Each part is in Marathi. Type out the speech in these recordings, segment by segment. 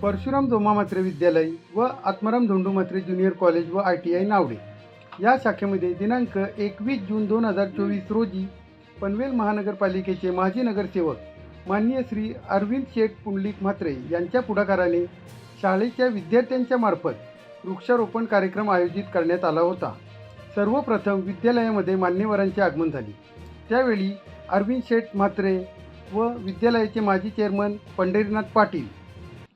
परशुराम जोमा म्हात्रे विद्यालय व आत्माराम धोंडू म्हात्रे ज्युनियर कॉलेज व ITI नावडे या शाखेमध्ये दिनांक 21 जून 2024 रोजी पनवेल महानगरपालिकेचे माजी नगरसेवक माननीय श्री अरविंद शेठ पुंडलिक म्हात्रे यांच्या पुढाकाराने शाळेच्या विद्यार्थ्यांच्या मार्फत वृक्षारोपण कार्यक्रम आयोजित करण्यात आला होता। सर्वप्रथम विद्यालयामध्ये मान्यवरांचे आगमन झाले। त्यावेळी अरविंद शेठ म्हात्रे व विद्यालयाचे माजी चेअरमन पंढरीनाथ पाटील,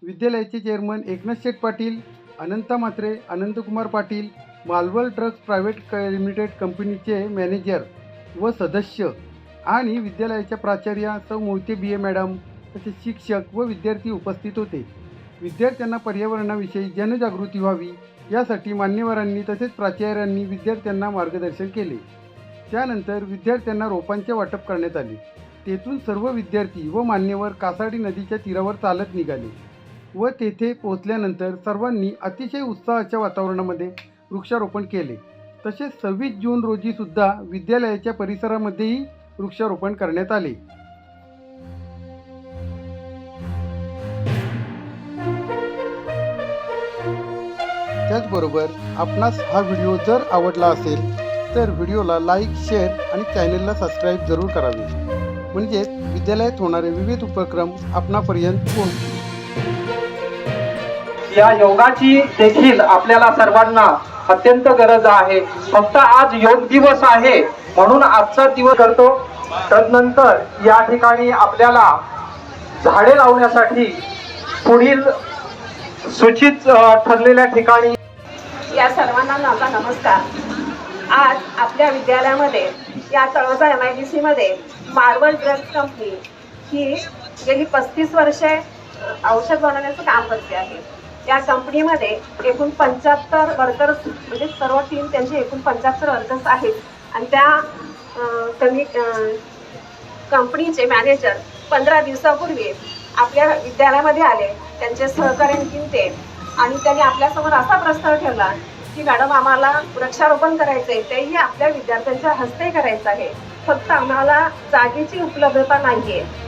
विद्यालयाचे chairman Eknath Sheth Patil, Ananta Mhatre, Anantkumar Patil, Malvan drugs private limited कंपनीचे मॅनेजर व सदस्य आणि विद्यालयाच्या प्राचार्या सौ मोहिते BA मॅडम तसेच शिक्षक व विद्यार्थी उपस्थित होते। विद्यार्थ्यांना पर्यावरणाविषयी जनजागृती व्हावी यासाठी मान्यवरांनी तसेच प्राचार्यांनी विद्यार्थ्यांना मार्गदर्शन केले। त्यानंतर विद्यार्थ्यांना रोपांचे वाटप करण्यात आले। तेथून सर्व विद्यार्थी व मान्यवर कासाडी नदीच्या तीरावर चालत निघाले व तेथे पोहोचल्यानंतर सर्वांनी अतिशय उत्साहाच्या वातावरणामध्ये वृक्षारोपण केले। तसेच 26 जून रोजी सुद्धा विद्यालयाच्या परिसरामध्येही वृक्षारोपण करण्यात आले। त्याचबरोबर आपणास हा व्हिडिओ जर आवडला असेल तर व्हिडिओला लाईक, शेअर आणि चॅनलला सबस्क्राईब जरूर करावे, म्हणजेच विद्यालयात होणारे विविध उपक्रम आपणापर्यंत पोहोचतील। या योगाची देखील आपल्याला सर्वांना अत्यंत गरज आहे। फक्त आज योग दिवस आहे म्हणून आजचा दिवस करतो। तदनंतर या ठिकाणी आपल्याला झाडे लावण्यासाठी पुढील सूचित ठरलेल्या ठिकाणी या सर्वांना माझा नमस्कार। आज आपल्या विद्यालयामध्ये या तळोजा MIDC मध्ये मार्वल ड्रग्स कंपनी ही गेली 35 वर्षे औषध बनवण्याचं काम करते आहे। या कंपनीमध्ये एकूण 75 वर्कर्स म्हणजे सर्व टीम त्यांचे एकूण 75 वर्कर्स आहेत आणि त्या कंपनीचे मॅनेजर 15 दिवसापूर्वी आपल्या विद्यालयामध्ये आले। त्यांचे सहकार्याने ते आणि त्यांनी आपल्यासमोर असा प्रस्ताव ठेवला की मॅडम आम्हाला वृक्षारोपण करायचं आहे, तेही आपल्या विद्यार्थ्यांच्या हस्ते करायचं आहे, फक्त आम्हाला जागेची उपलब्धता नाही आहे।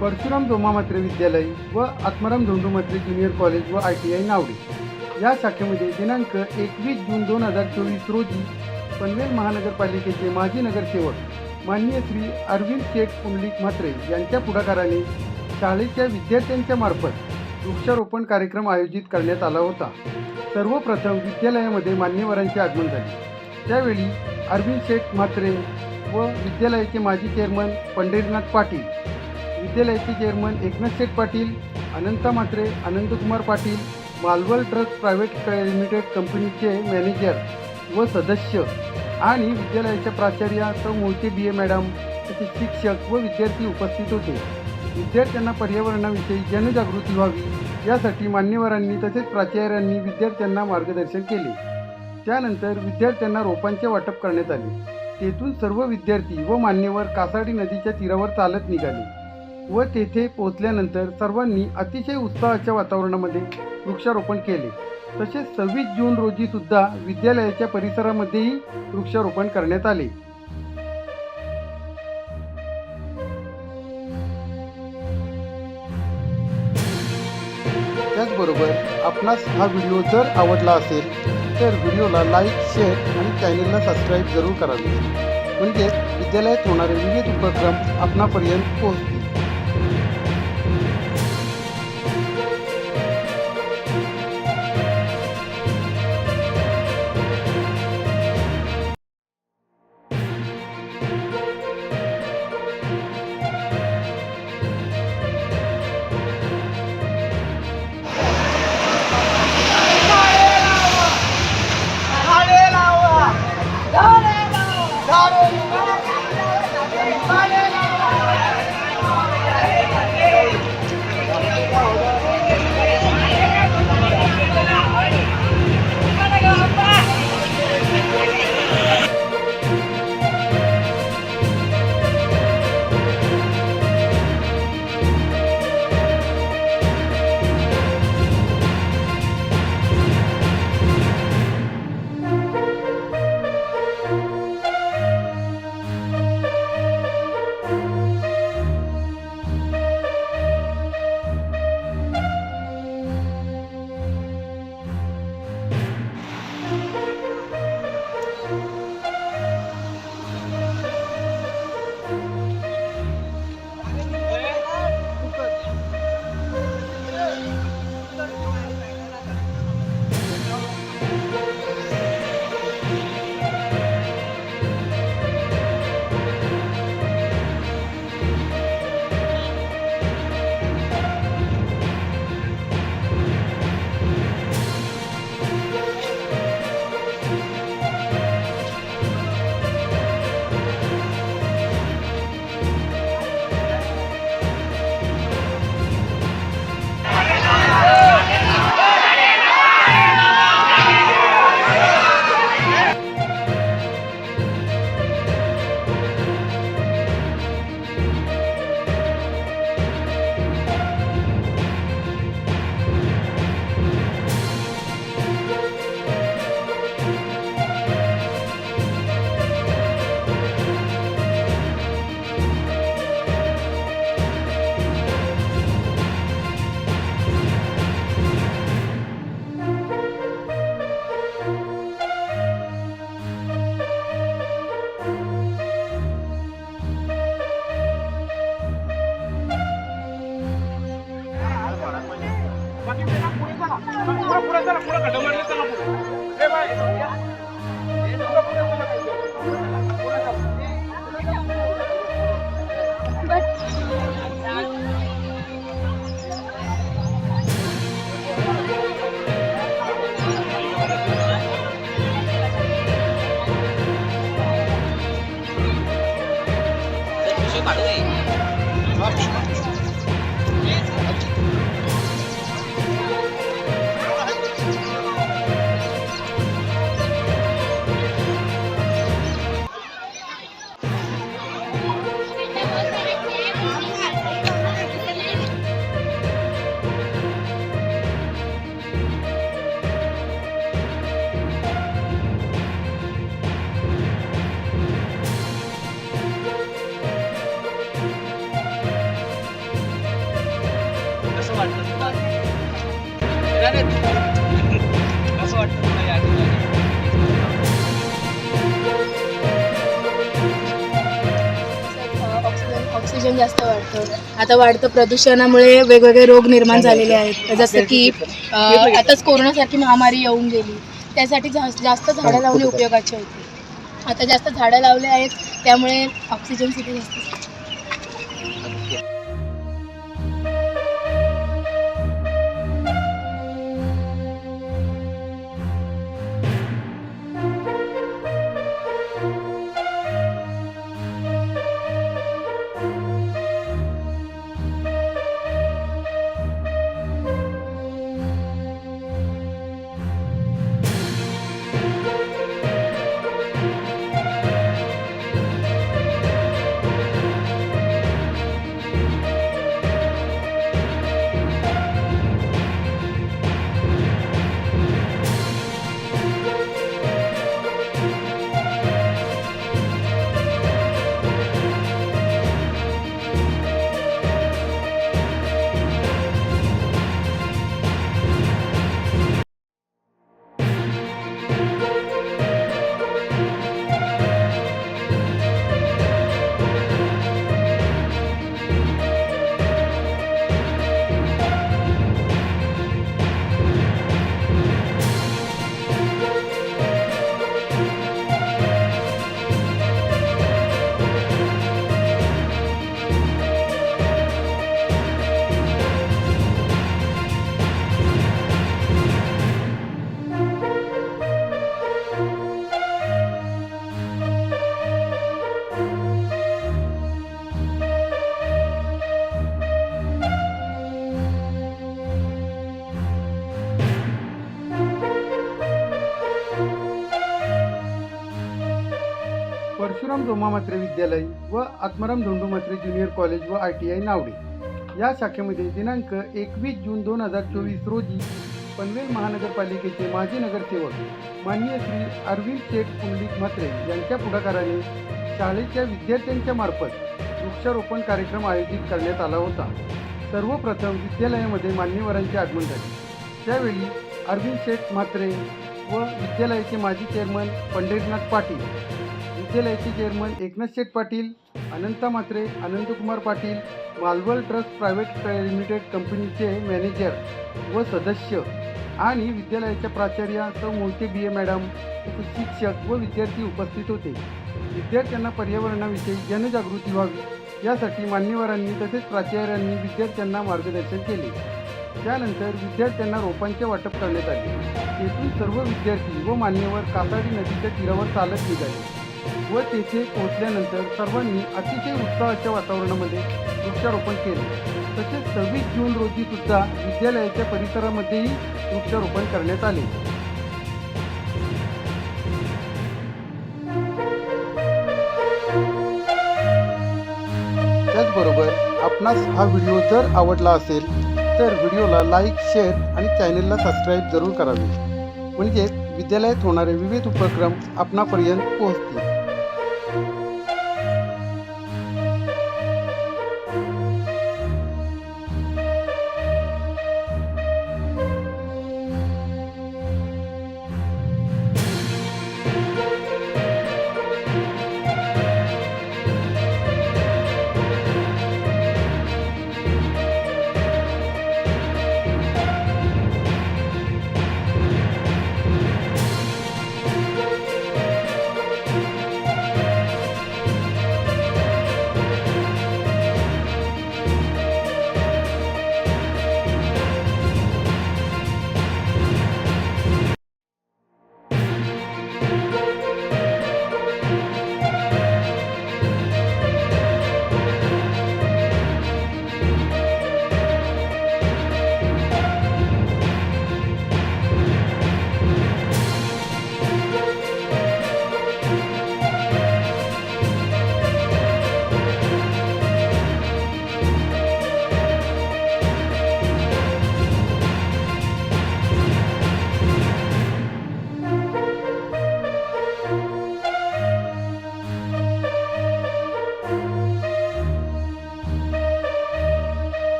परशुराम जोमा म्हात्रे विद्यालय व आत्माराम धोंडू म्हात्रे ज्युनियर कॉलेज व ITI नावडे या शाखेमध्ये दिनांक 21 जून 2024 रोजी पनवेल महानगरपालिकेचे माजी नगरसेवक माननीय श्री अरविंद शेठ पुंडलिक म्हात्रे यांच्या पुढाकाराने शाळेच्या विद्यार्थ्यांच्या मार्फत वृक्षारोपण कार्यक्रम आयोजित करण्यात आला होता। सर्वप्रथम विद्यालयामध्ये मान्यवरांचे आगमन झाले। त्यावेळी अरविंद शेठ म्हात्रे व विद्यालयाचे माजी चेअरमन पंढरीनाथ पाटील, विद्यालयाचे chairman Eknath Sheth Patil, Ananta Mhatre, Anantkumar Patil, Malvan drugs private limited कंपनीचे मॅनेजर व सदस्य आणि विद्यालयाच्या प्राचार्या सौ मोहिते BA मॅडम तसेच शिक्षक व विद्यार्थी उपस्थित होते। विद्यार्थ्यांना पर्यावरणाविषयी जनजागृती व्हावी यासाठी मान्यवरांनी तसेच प्राचार्यांनी विद्यार्थ्यांना मार्गदर्शन केले। त्यानंतर विद्यार्थ्यांना रोपांचे वाटप करण्यात आले। तेथून सर्व विद्यार्थी व मान्यवर कासाडी नदीच्या तीरावर चालत निघाले व तेथे पोहोचल्यानंतर सर्वांनी अतिशय उत्साहाच्या वातावरणामध्ये वृक्षारोपण केले। तसेच 26 जून रोजी सुद्धा विद्यालयाच्या परिसरामध्येही वृक्षारोपण करण्यात आले। त्याचबरोबर आपणास हा व्हिडिओ जर आवडला असेल तर व्हिडिओला लाईक, शेअर आणि चॅनलला सबस्क्राईब जरूर करावे, म्हणजेच विद्यालयात होणारे विविध उपक्रम आपणापर्यंत पोहोचतील। कसं वाटतं तुम्हाला? कसं वाटतं तुला या ठिकाणी? ऑक्सिजन जास्त वाढतं. आता वाढतं प्रदूषणामुळे वेगवेगळे रोग निर्माण झालेले आहेत, जसं की आताच कोरोनासारखी महामारी येऊन गेली. त्यासाठी जास्त झाडं लावणे उपयोगाचे होते. आता जास्त झाडं लावले आहेत, त्यामुळे ऑक्सिजन सुद्धा जास्त. परशुराम जोमा मात्रे विद्यालय व आत्माराम धोंडू मात्रे ज्युनियर कॉलेज व ITI नावडे या शाखेमध्ये दिनांक 21 जून 2024 रोजी पनवेल महानगरपालिकेचे माजी नगरसेवक माननीय श्री अरविंद शेठ पुंडलिक म्हात्रे यांच्या पुढाकाराने शाळेच्या विद्यार्थ्यांच्या मार्फत वृक्षारोपण कार्यक्रम आयोजित करण्यात आला होता. सर्वप्रथम विद्यालयामध्ये मान्यवरांचे आगमन झाले. त्यावेळी अरविंद शेठ म्हात्रे व विद्यालयाचे माजी चेअरमन पंढरीनाथ पाटील, विद्यालयाचे chairman Eknath Sheth Patil, Ananta Mhatre, Anandkumar Patil, Malvan trust private limited कंपनीचे मॅनेजर व सदस्य आणि विद्यालयाच्या प्राचार्या सौ मोहिते BA मॅडम, तसेच शिक्षक व विद्यार्थी उपस्थित होते. विद्यार्थ्यांना पर्यावरणाविषयी जनजागृती व्हावी यासाठी मान्यवरांनी तसेच प्राचार्यांनी विद्यार्थ्यांना मार्गदर्शन केले. त्यानंतर विद्यार्थ्यांना रोपांचे वाटप करण्यात आले. तेथून सर्व विद्यार्थी व मान्यवर कासाडी नदीच्या तीरावर चालत निघाले व तेथे पोहोचल्यानंतर सर्वांनी अतिशय उत्साहाच्या वातावरणामध्ये वृक्षारोपण केले. तसेच 26 जून रोजी सुद्धा विद्यालयाच्या परिसरामध्येही वृक्षारोपण करण्यात आले. त्याचबरोबर आपणास हा व्हिडिओ जर आवडला असेल तर व्हिडिओला लाईक, शेअर आणि चॅनलला सबस्क्राईब जरूर करावे, म्हणजे विद्यालयात होणारे विविध उपक्रम आपणापर्यंत पोहोचतील.